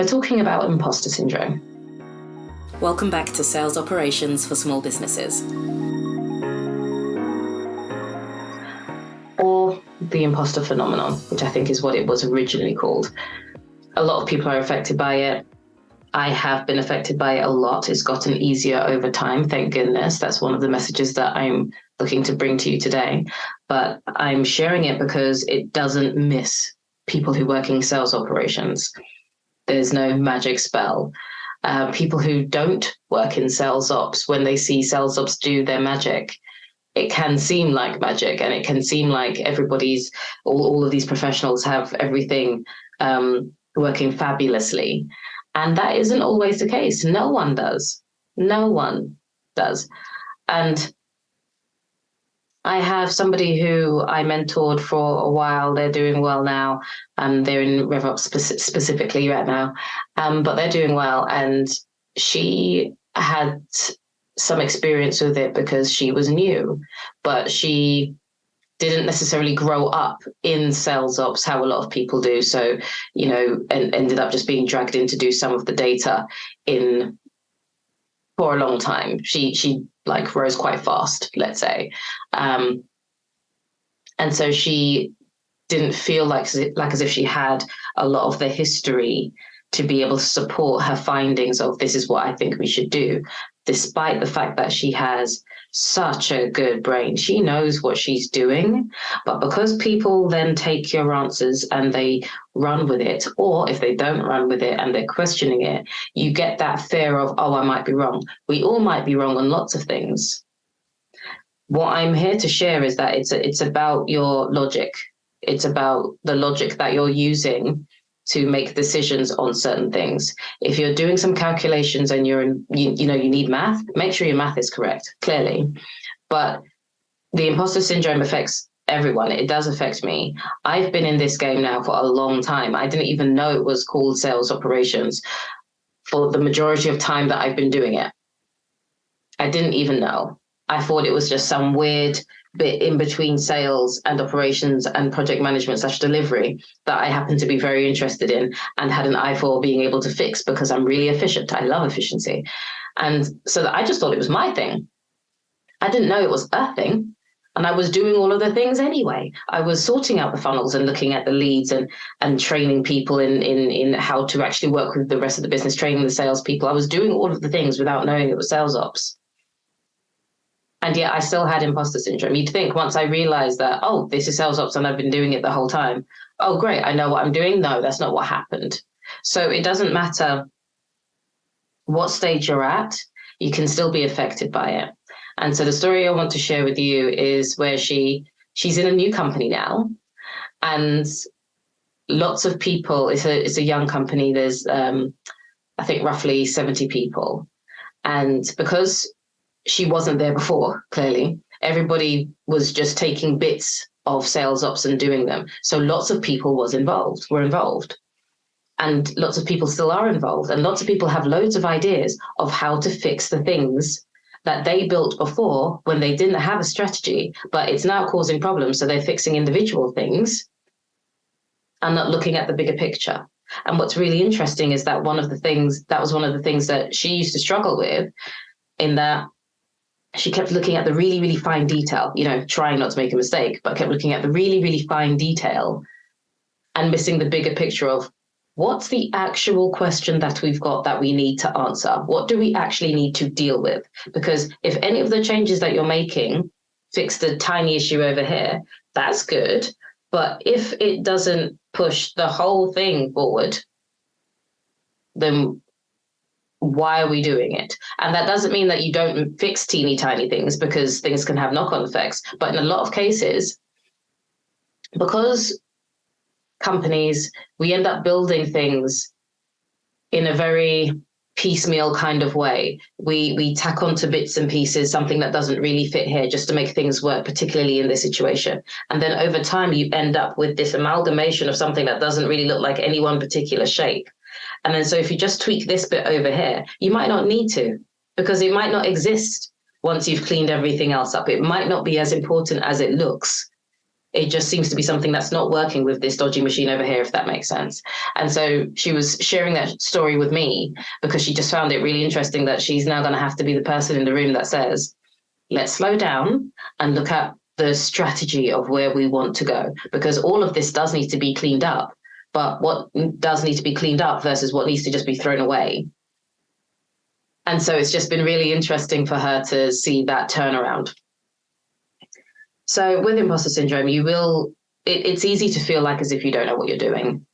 We're talking about imposter syndrome. Welcome back to Sales Operations for Small Businesses. Or the imposter phenomenon, which I think is what it was originally called. A lot of people are affected by it. I have been affected by it a lot. It's gotten easier over time, thank goodness. That's one of the messages that I'm looking to bring to you today. But I'm sharing it because it doesn't miss people who work in sales operations. There's no magic spell. People who don't work in sales ops, when they see sales ops do their magic, it can seem like magic, and it can seem like all of these professionals have everything working fabulously. And that isn't always the case. No one does. No one does. And I have somebody who I mentored for a while. They're doing well now. They're in RevOps specifically right now, but they're doing well. And she had some experience with it because she was new, but she didn't necessarily grow up in sales ops, how a lot of people do. So, and ended up just being dragged in to do some of the data for a long time. She like rose quite fast, let's say. And so she didn't feel like as if she had a lot of the history to be able to support her findings of this is what I think we should do, despite the fact that she has such a good brain. She knows what she's doing, but because people then take your answers and they run with it, or if they don't run with it and they're questioning it, you get that fear of, oh, I might be wrong. We all might be wrong on lots of things. What I'm here to share is that it's about your logic. It's about the logic that you're using to make decisions on certain things. If you're doing some calculations and you need math, make sure your math is correct, clearly. But the imposter syndrome affects everyone. It does affect me. I've been in this game now for a long time. I didn't even know it was called sales operations for the majority of time that I've been doing it. I didn't even know. I thought it was just some weird bit in between sales and operations and project management / delivery that I happen to be very interested in and had an eye for being able to fix because I'm really efficient. I love efficiency. And so I just thought it was my thing. I didn't know it was a thing. And I was doing all of the things anyway. I was sorting out the funnels and looking at the leads and training people in how to actually work with the rest of the business, training the salespeople. I was doing all of the things without knowing it was sales ops. And yet I still had imposter syndrome. You'd think once I realized that, oh, this is sales ops and I've been doing it the whole time. Oh, great, I know what I'm doing. No, that's not what happened. So it doesn't matter what stage you're at, you can still be affected by it. And so the story I want to share with you is where she's in a new company now. And lots of people, it's a young company. There's, I think, roughly 70 people. And because she wasn't there before, clearly, everybody was just taking bits of sales ops and doing them. So lots of people were involved. And lots of people still are involved. And lots of people have loads of ideas of how to fix the things that they built before when they didn't have a strategy, but it's now causing problems. So they're fixing individual things and not looking at the bigger picture. And what's really interesting is that was one of the things that she used to struggle with, in that she kept looking at the really, really fine detail, trying not to make a mistake, but kept looking at the really, really fine detail and missing the bigger picture of what's the actual question that we've got that we need to answer? What do we actually need to deal with? Because if any of the changes that you're making fix the tiny issue over here, that's good. But if it doesn't push the whole thing forward, then why are we doing it? And that doesn't mean that you don't fix teeny tiny things, because things can have knock-on effects. But in a lot of cases, because companies, we end up building things in a very piecemeal kind of way. We tack onto bits and pieces, something that doesn't really fit here, just to make things work, particularly in this situation. And then over time, you end up with this amalgamation of something that doesn't really look like any one particular shape. And then so if you just tweak this bit over here, you might not need to, because it might not exist once you've cleaned everything else up. It might not be as important as it looks. It just seems to be something that's not working with this dodgy machine over here, if that makes sense. And so she was sharing that story with me because she just found it really interesting that she's now going to have to be the person in the room that says, let's slow down and look at the strategy of where we want to go, because all of this does need to be cleaned up. But what does need to be cleaned up versus what needs to just be thrown away. And so it's just been really interesting for her to see that turnaround. So with imposter syndrome, it's easy to feel like as if you don't know what you're doing.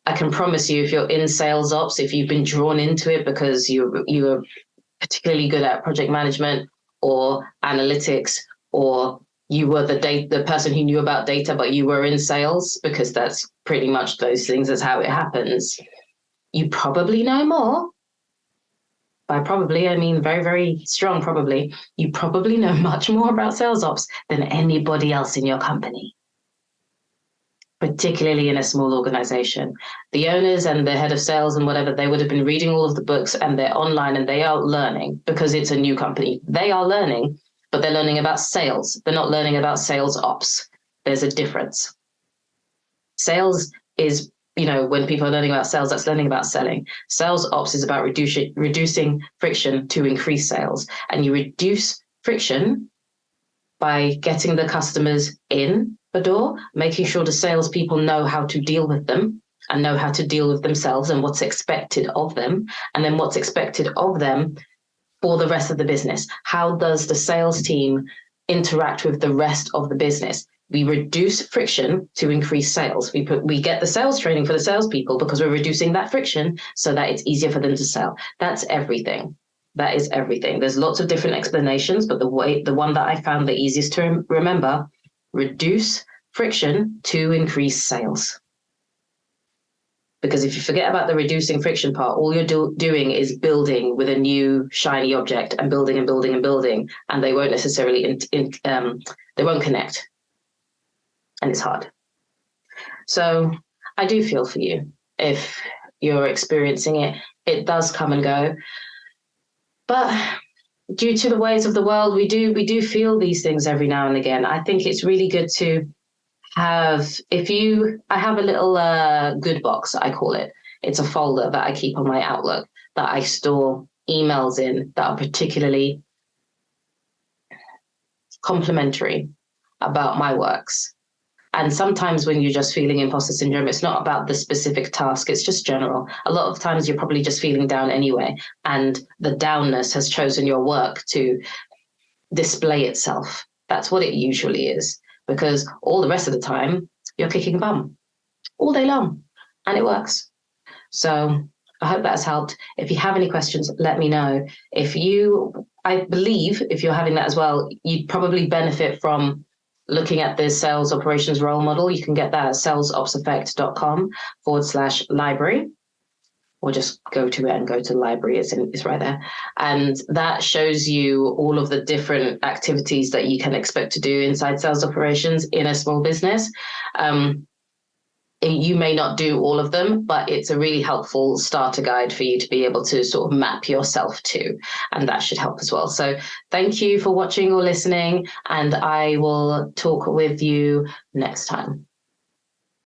I can promise you, if you're in sales ops, if you've been drawn into it because you are particularly good at project management or analytics, or you were the person who knew about data, but you were in sales, because that's pretty much those things. That's how it happens. You probably know more. By probably, I mean very, very strong probably. You probably know much more about sales ops than anybody else in your company, particularly in a small organization. The owners and the head of sales and whatever, they would have been reading all of the books, and they're online and they are learning because it's a new company. They are learning, but they're learning about sales. They're not learning about sales ops. There's a difference. Sales is, when people are learning about sales, that's learning about selling. Sales ops is about reducing friction to increase sales. And you reduce friction by getting the customers in the door, making sure the salespeople know how to deal with them and know how to deal with themselves and what's expected of them, and then what's expected of them for the rest of the business. How does the sales team interact with the rest of the business? We reduce friction to increase sales. We get the sales training for the salespeople because we're reducing that friction so that it's easier for them to sell. That's everything. That is everything. There's lots of different explanations, but the one that I found the easiest to remember: reduce friction to increase sales. Because if you forget about the reducing friction part, all you're doing is building with a new shiny object and building and building and building, and they won't necessarily they won't connect. And it's hard. So I do feel for you if you're experiencing it. It does come and go. But due to the ways of the world, we do feel these things every now and again. I think it's really good to have, I have a little good box, I call it. It's a folder that I keep on my Outlook that I store emails in that are particularly complimentary about my works. And sometimes when you're just feeling imposter syndrome, it's not about the specific task, it's just general. A lot of times you're probably just feeling down anyway, and the downness has chosen your work to display itself. That's what it usually is, because all the rest of the time you're kicking bum all day long, and it works. So I hope that's helped. If you have any questions, let me know. I believe if you're having that as well, you'd probably benefit from looking at the sales operations role model. You can get that at salesopseffect.com/library, or just go to it and go to library. It's right there. And that shows you all of the different activities that you can expect to do inside sales operations in a small business. You may not do all of them, but it's a really helpful starter guide for you to be able to sort of map yourself to, and that should help as well. So thank you for watching or listening, and I will talk with you next time.